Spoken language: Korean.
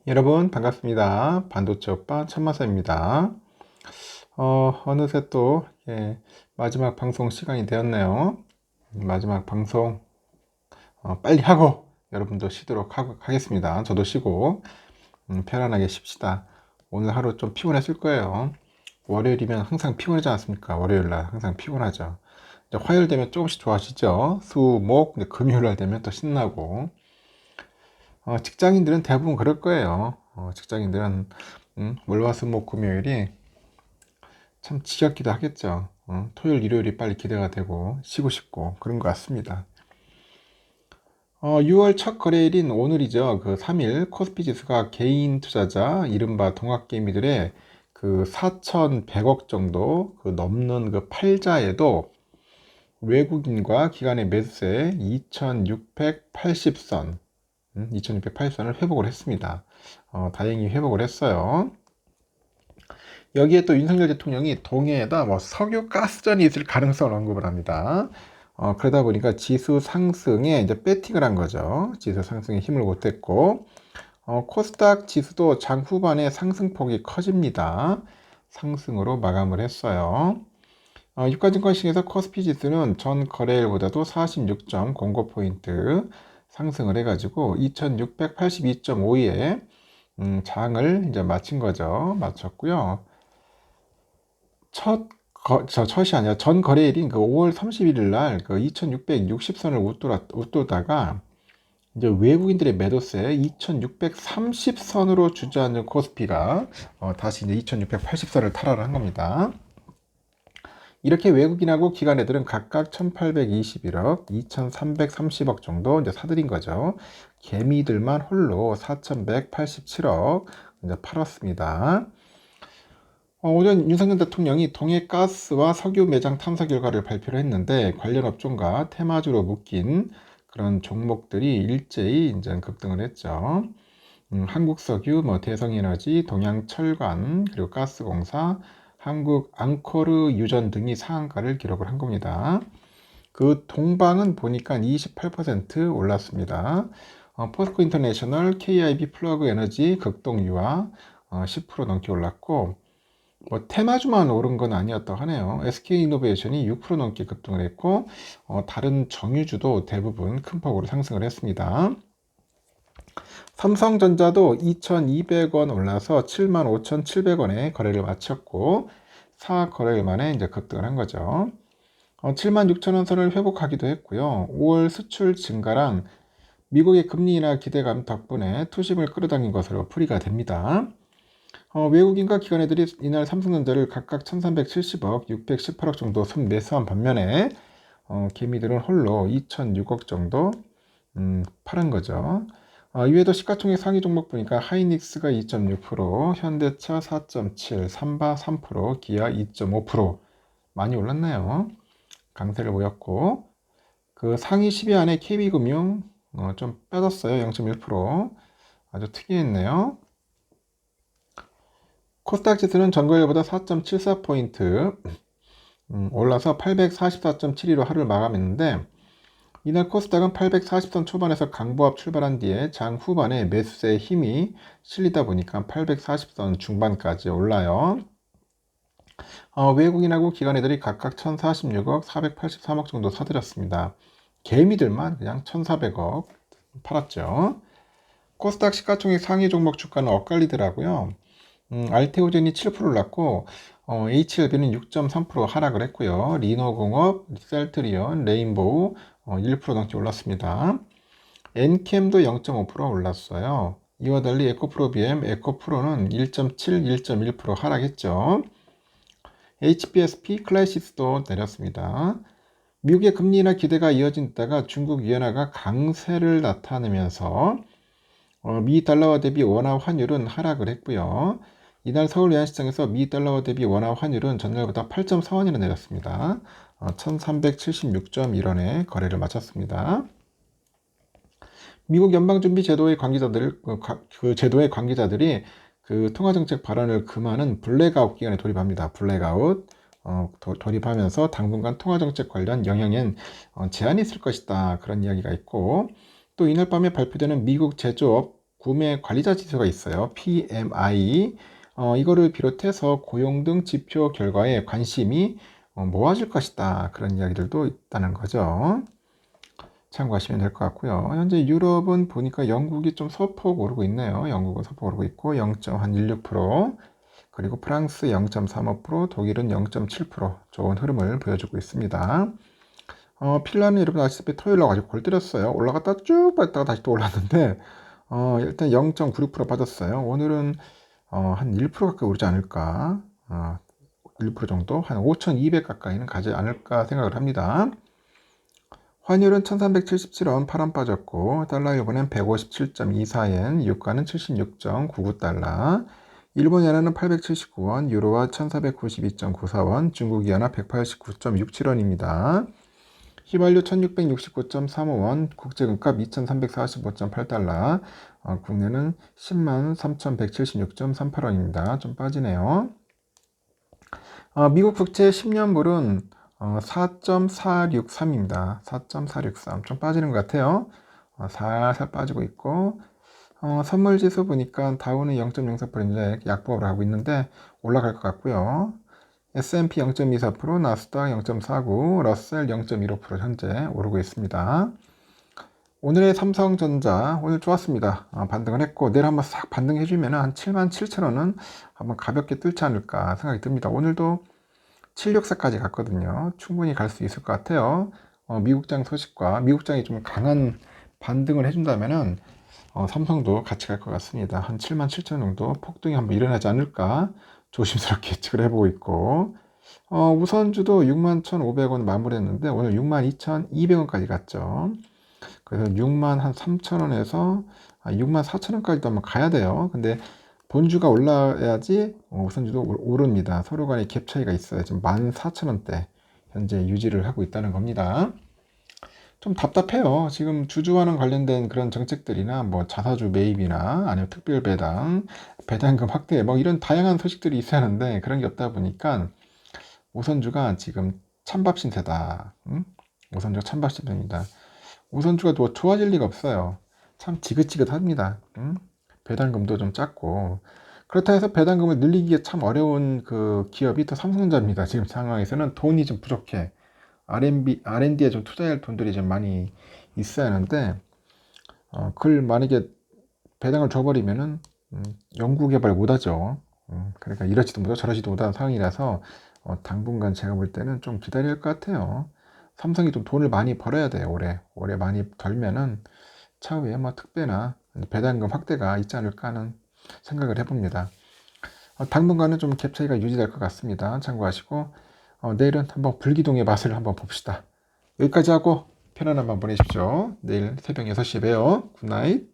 여러분 반갑습니다. 반도체 오빠 천마사입니다. 어느새 또 마지막 방송 시간이 되었네요. 마지막 방송 빨리 하고 여러분도 쉬도록 하겠습니다. 저도 쉬고 편안하게 쉽시다. 오늘 하루 좀 피곤했을 거예요. 월요일이면 항상 피곤하지 않습니까? 월요일날 항상 피곤하죠. 이제 화요일 되면 조금씩 좋아지죠. 수, 목, 이제 금요일날 되면 또 신나고. 직장인들은 대부분 그럴 거예요. 직장인들은 월화수목 금요일이 참 지겹기도 하겠죠. 토요일 일요일이 빨리 기대가 되고 쉬고 싶고 그런 것 같습니다. 6월 첫 거래일인 오늘이죠. 그 3일 코스피 지수가 개인 투자자 이른바 동학개미들의 그 4,100억 정도 그 넘는 그 팔자에도 외국인과 기관의 매수세 2,680선 2680선을 회복을 했습니다. 다행히 회복을 했어요. 여기에 또 윤석열 대통령이 동해에다 뭐 석유 가스전이 있을 가능성을 언급을 합니다. 그러다 보니까 지수 상승에 이제 배팅을 한 거죠. 지수 상승에 힘을 못했고, 코스닥 지수도 장 후반에 상승폭이 커집니다. 상승으로 마감을 했어요. 유가증권 시장에서 코스피 지수는 전 거래일보다도 46.09포인트 상승을 해가지고 2682.52에 장을 이제 마친 거죠. 마쳤고요. 첫이 아니라 전 거래일인 그 5월 31일 날 그 2660선을 웃돌다가 이제 외국인들의 매도세 2630선으로 주저앉은 코스피가 다시 이제 2680선을 탈환을 한 겁니다. 이렇게 외국인하고 기관애들은 각각 1821억, 2330억 정도 이제 사들인 거죠. 개미들만 홀로 4187억 이제 팔았습니다. 오전 윤석열 대통령이 동해가스와 석유 매장 탐사 결과를 발표를 했는데 관련 업종과 테마주로 묶인 그런 종목들이 일제히 이제 급등을 했죠. 한국석유, 뭐 대성에너지, 동양철관, 그리고 가스공사, 한국 앙코르 유전 등이 상한가를 기록을 한 겁니다. 그 동방은 보니까 28% 올랐습니다. 포스코 인터내셔널, KIB 플러그 에너지, 극동유화 10% 넘게 올랐고, 뭐 테마주만 오른 건 아니었다고 하네요. SK이노베이션이 6% 넘게 급등을 했고, 다른 정유주도 대부분 큰 폭으로 상승을 했습니다. 삼성전자도 2,200원 올라서 75,700원에 거래를 마쳤고 4거래일 만에 이제 급등을 한 거죠. 76,000원 선을 회복하기도 했고요. 5월 수출 증가랑 미국의 금리 인하 기대감 덕분에 투심을 끌어당긴 것으로 풀이가 됩니다. 외국인과 기관애들이 이날 삼성전자를 각각 1,370억, 618억 정도 매수한 반면에 개미들은 홀로 2,006억 정도 팔은 거죠. 이외에도 시가총액 상위 종목 보니까 하이닉스가 2.6%, 현대차 4.7%, 삼바 3%, 기아 2.5% 많이 올랐나요? 강세를 보였고 그 상위 10위 안에 KB금융 좀 빠졌어요. 0.1% 아주 특이했네요. 코스닥 지수는 전거일보다 4.74포인트 올라서 844.72로 하루를 마감했는데 이날 코스닥은 840선 초반에서 강보합 출발한 뒤에 장 후반에 매수세의 힘이 실리다 보니까 840선 중반까지 올라요. 외국인하고 기관애들이 각각 1046억, 483억 정도 사들였습니다. 개미들만 그냥 1400억 팔았죠. 코스닥 시가총액 상위 종목 주가는 엇갈리더라고요. 알테오젠이 7% 올랐고 HLB는 6.3% 하락을 했고요. 리노공업, 셀트리온, 레인보우 1% 넘게 올랐습니다. 엔캠도 0.5% 올랐어요. 이와 달리 에코프로비엠, 에코프로는 1.7, 1.1% 하락했죠. HBSP, 클래시스도 내렸습니다. 미국의 금리 인하 기대가 이어진다가 중국 위안화가 강세를 나타내면서 미 달러화 대비 원화 환율은 하락을 했고요. 이날 서울 외환시장에서 미 달러화 대비 원화 환율은 전날보다 8.4원이나 내렸습니다. 1376.1원에 거래를 마쳤습니다. 미국 연방준비제도의 관계자들, 그 제도의 관계자들이 그 통화정책 발언을 금하는 블랙아웃 기간에 돌입합니다. 블랙아웃. 돌입하면서 당분간 통화정책 관련 영향엔 제한이 있을 것이다. 그런 이야기가 있고, 또 이날 밤에 발표되는 미국 제조업 구매 관리자 지수가 있어요. PMI. 이거를 비롯해서 고용 등 지표 결과에 관심이 모아질 것이다. 그런 이야기들도 있다는 거죠. 참고하시면 될 것 같고요. 현재 유럽은 보니까 영국이 좀 소폭 오르고 있네요. 영국은 소폭 오르고 있고 0.16%, 그리고 프랑스 0.35%, 독일은 0.7% 좋은 흐름을 보여주고 있습니다. 핀란드 여러분 아시다시피 토요일날 아주 골 때렸어요. 올라갔다 쭉 빠졌다가 다시 또 올랐는데 일단 0.96% 빠졌어요. 오늘은 한 1% 가까이 오르지 않을까. 1% 정도, 한 5,200 가까이는 가지 않을까 생각을 합니다. 환율은 1377원 8원 빠졌고, 달러 일본엔 157.24엔, 유가는 76.99달러, 일본 연화는 879원, 유로와 1492.94원, 중국 연화 189.67원입니다. 휘발유 1669.35원, 국제금값 2345.8달러, 국내는 10만 3176.38원입니다. 좀 빠지네요. 미국 국채 10년물은 4.463입니다. 4.463. 좀 빠지는 것 같아요. 살살 빠지고 있고, 선물지수 보니까 다우는 0.04%인데 약보를 하고 있는데 올라갈 것 같고요. S&P 0.24%, 나스닥 0.49, 러셀 0.15% 현재 오르고 있습니다. 오늘의 삼성전자 오늘 좋았습니다. 반등을 했고 내일 한번 싹 반등해주면 한 77,000원은 한번 가볍게 뚫지 않을까 생각이 듭니다. 오늘도 764까지 갔거든요. 충분히 갈 수 있을 것 같아요. 미국장 소식과 미국장이 좀 강한 반등을 해준다면은 삼성도 같이 갈 것 같습니다. 한 77,000원 정도 폭등이 한번 일어나지 않을까 조심스럽게 예측을 해보고 있고, 우선주도 61,500원 마무리했는데 오늘 62,200원까지 갔죠. 그래서 63,000원에서 64,000원까지도 한번 가야 돼요. 근데 본주가 올라야지 우선주도 오릅니다. 서로 간의 갭 차이가 있어요. 지금 14,000원대 현재 유지를 하고 있다는 겁니다. 좀 답답해요. 지금 주주와는 관련된 그런 정책들이나 뭐 자사주 매입이나 아니면 특별 배당, 배당금 확대 뭐 이런 다양한 소식들이 있어야 하는데 그런 게 없다 보니까 우선주가 지금 찬밥 신세다. 우선주가 찬밥 신세입니다. 우선주가 뭐 좋아질 리가 없어요. 참 지긋지긋합니다. 배당금도 좀 작고, 그렇다 해서 배당금을 늘리기에 참 어려운 그 기업이 또 삼성전자입니다. 지금 상황에서는 돈이 좀 부족해. R&D에 좀 투자할 돈들이 좀 많이 있어야 하는데, 그걸 만약에 배당을 줘버리면은 연구개발 못하죠. 그러니까 이러지도 못하고 저러지도 못하는 상황이라서 당분간 제가 볼 때는 좀 기다릴 것 같아요. 삼성이 좀 돈을 많이 벌어야 돼요. 올해 많이 벌면은 차후에 뭐 특배나 배당금 확대가 있지 않을까 하는 생각을 해봅니다. 당분간은 좀 갭 차이가 유지될 것 같습니다. 참고하시고 내일은 한번 불기둥의 맛을 한번 봅시다. 여기까지 하고 편안한 밤 보내십시오. 내일 새벽 6시에 봬요. 굿나잇.